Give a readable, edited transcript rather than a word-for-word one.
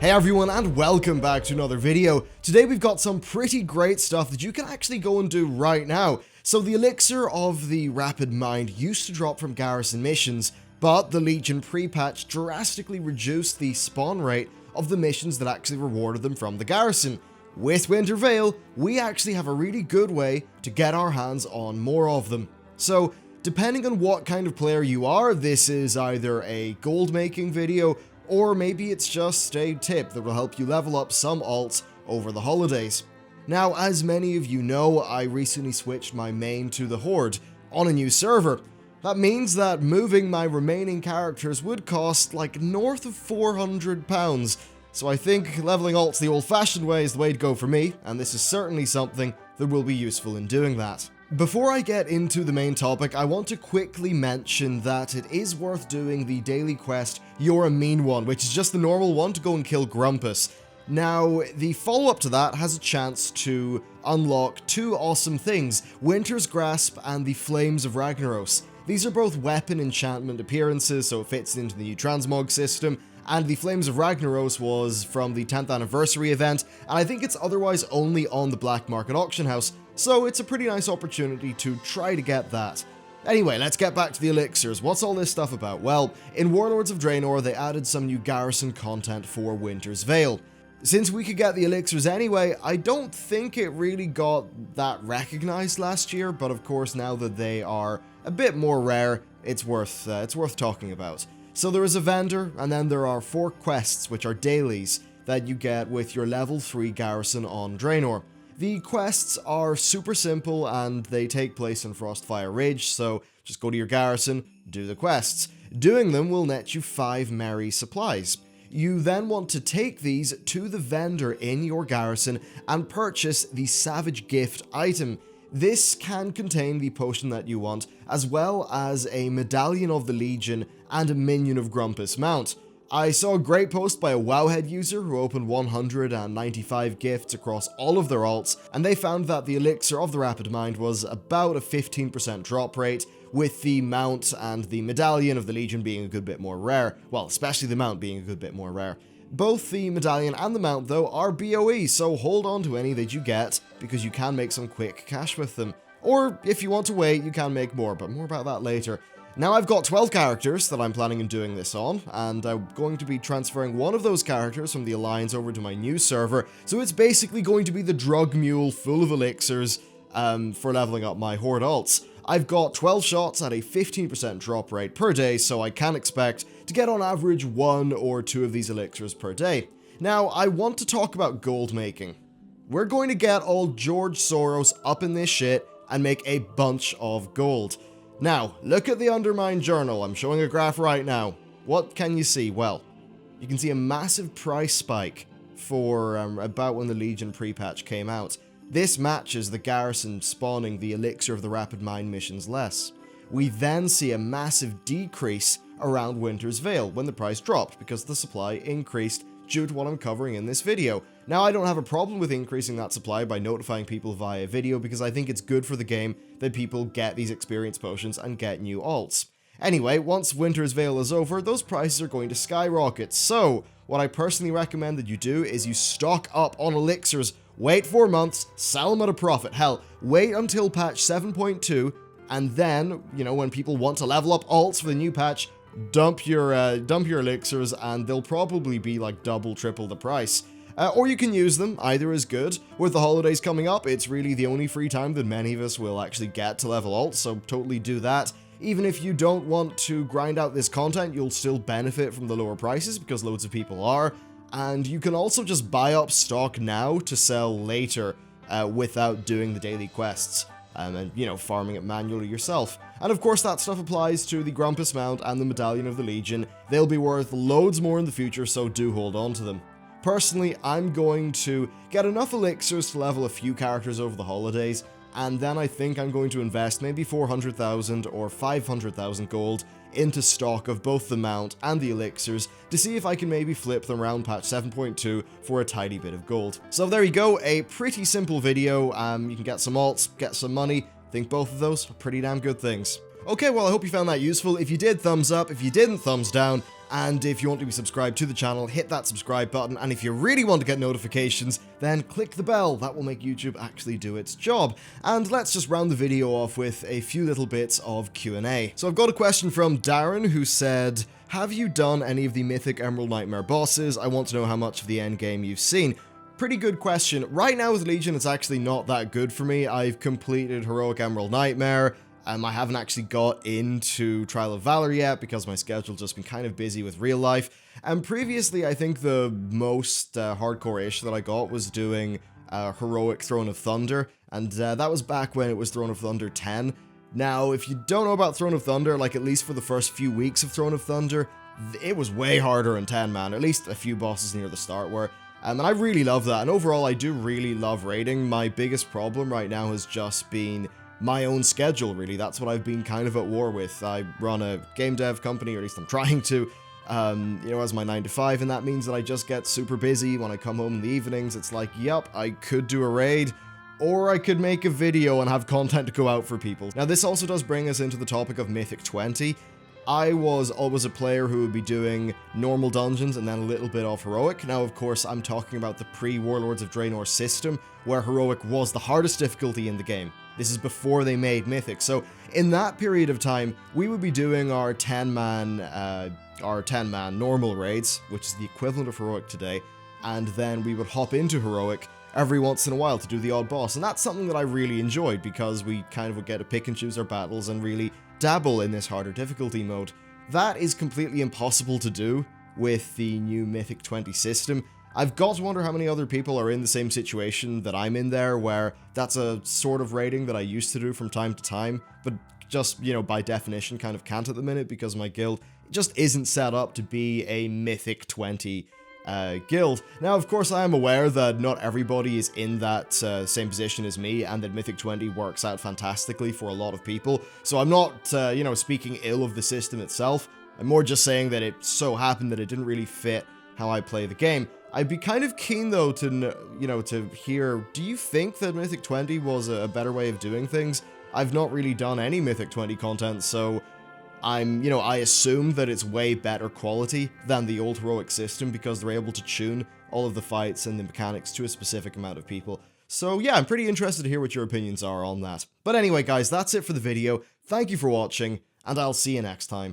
Hey everyone, and welcome back to another video. Today we've got some pretty great stuff that you can actually go and do right now. So the Elixir of the Rapid Mind used to drop from garrison missions, but the Legion pre-patch drastically reduced the spawn rate of the missions that actually rewarded them from the garrison. With Winter Veil, we actually have a really good way to get our hands on more of them. So, depending on what kind of player you are, this is either a gold making video, or maybe it's just a tip that will help you level up some alts over the holidays. Now, as many of you know, I recently switched my main to the Horde on a new server. That means that moving my remaining characters would cost like north of £400. So I think leveling alts the old-fashioned way is the way to go for me, and this is certainly something that will be useful in doing that. Before I get into the main topic, I want to quickly mention that it is worth doing the daily quest, You're a Mean One, which is just the normal one to go and kill Grumpus. Now, the follow-up to that has a chance to unlock two awesome things, Winter's Grasp and the Flames of Ragnaros. These are both weapon enchantment appearances, so it fits into the new transmog system, and the Flames of Ragnaros was from the 10th anniversary event, and I think it's otherwise only on the Black Market Auction House, so it's a pretty nice opportunity to try to get that. Anyway, let's get back to the Elixirs. What's all this stuff about? Well, in Warlords of Draenor, they added some new garrison content for Winter's Veil. Since we could get the Elixirs anyway, I don't think it really got that recognized last year, but of course now that they are a bit more rare, it's worth talking about. So there is a vendor, and then there are 4 quests, which are dailies, that you get with your level 3 garrison on Draenor. The quests are super simple and they take place in Frostfire Ridge, so just go to your garrison, do the quests. Doing them will net you 5 merry supplies. You then want to take these to the vendor in your garrison and purchase the Savage Gift item. This can contain the potion that you want, as well as a Medallion of the Legion and a Minion of Grumpus mount. I saw a great post by a Wowhead user who opened 195 gifts across all of their alts, and they found that the Elixir of the Rapid Mind was about a 15% drop rate, with the mount and the Medallion of the Legion being a good bit more rare. Well, especially the mount being a good bit more rare. Both the Medallion and the mount, though, are BOE, so hold on to any that you get, because you can make some quick cash with them. Or, if you want to wait, you can make more, but more about that later. Now, I've got 12 characters that I'm planning on doing this on, and I'm going to be transferring one of those characters from the Alliance over to my new server, so it's basically going to be the drug mule full of elixirs for leveling up my Horde alts. I've got 12 shots at a 15% drop rate per day, so I can expect to get on average 1 or 2 of these elixirs per day. Now, I want to talk about gold making. We're going to get old George Soros up in this shit and make a bunch of gold. Now, look at the Undermine Journal. I'm showing a graph right now. What can you see? Well, you can see a massive price spike for about when the Legion pre-patch came out. This matches the garrison spawning the Elixir of the Rapid Mind missions less. We then see a massive decrease around Winter's Veil when the price dropped because the supply increased due to what I'm covering in this video. Now, I don't have a problem with increasing that supply by notifying people via video because I think it's good for the game that people get these experience potions and get new alts. Anyway, once Winter's Veil is over, those prices are going to skyrocket, so what I personally recommend that you do is you stock up on elixirs, wait 4 months, sell them at a profit. Hell, wait until patch 7.2, and then, you know, when people want to level up alts for the new patch, dump your elixirs and they'll probably be like double, triple the price. Or you can use them, either is good. With the holidays coming up, it's really the only free time that many of us will actually get to level alts, so totally do that. Even if you don't want to grind out this content, you'll still benefit from the lower prices because loads of people are. And you can also just buy up stock now to sell later without doing the daily quests. And, you know, farming it manually yourself. And of course that stuff applies to the Grumpus mount and the Medallion of the Legion. They'll be worth loads more in the future, so do hold on to them. Personally, I'm going to get enough elixirs to level a few characters over the holidays, and then I think I'm going to invest maybe 400,000 or 500,000 gold into stock of both the mount and the elixirs to see if I can maybe flip them around patch 7.2 for a tiny bit of gold. So there you go, a pretty simple video. You can get some alts, get some money. I think both of those are pretty damn good things. Okay, well, I hope you found that useful. If you did, thumbs up. If you didn't, thumbs down. And if you want to be subscribed to the channel, hit that subscribe button, and if you really want to get notifications, then click the bell. That will make YouTube actually do its job. And let's just round the video off with a few little bits of Q&A. So I've got a question from Darren, who said, have you done any of the Mythic Emerald Nightmare bosses? I want to know how much of the endgame you've seen. Pretty good question. Right now with Legion, it's actually not that good for me. I've completed Heroic Emerald Nightmare. I haven't actually got into Trial of Valor yet because my schedule's just been kind of busy with real life. And previously, I think the most hardcore-ish that I got was doing Heroic Throne of Thunder, and that was back when it was Throne of Thunder 10. Now, if you don't know about Throne of Thunder, like at least for the first few weeks of Throne of Thunder, it was way harder in 10, man. At least a few bosses near the start were. And I really love that, and overall I do really love raiding. My biggest problem right now has just been my own schedule, really. That's what I've been kind of at war with. I run a game dev company, or at least I'm trying to, you know, as my 9 to 5, and that means that I just get super busy. When I come home in the evenings, it's like, yup, I could do a raid, or I could make a video and have content to go out for people. Now, this also does bring us into the topic of Mythic 20. I was always a player who would be doing normal dungeons and then a little bit of Heroic. Now, of course, I'm talking about the pre-Warlords of Draenor system, where Heroic was the hardest difficulty in the game. This is before they made Mythic. So, in that period of time, we would be doing our 10-man normal raids, which is the equivalent of Heroic today, and then we would hop into Heroic every once in a while to do the odd boss. And that's something that I really enjoyed, because we kind of would get to pick and choose our battles and really dabble in this harder difficulty mode. That is completely impossible to do with the new Mythic 20 system. I've got to wonder how many other people are in the same situation that I'm in there, where that's a sort of raiding that I used to do from time to time, but just, you know, by definition kind of can't at the minute because my guild just isn't set up to be a Mythic 20 guild. Now, of course, I am aware that not everybody is in that same position as me, and that Mythic 20 works out fantastically for a lot of people. So I'm not, you know, speaking ill of the system itself. I'm more just saying that it so happened that it didn't really fit how I play the game. I'd be kind of keen, though, to, you know, to hear, do you think that Mythic 20 was a better way of doing things? I've not really done any Mythic 20 content, so you know, I assume that it's way better quality than the old Heroic system because they're able to tune all of the fights and the mechanics to a specific amount of people. So yeah, I'm pretty interested to hear what your opinions are on that. But anyway, guys, that's it for the video. Thank you for watching, and I'll see you next time.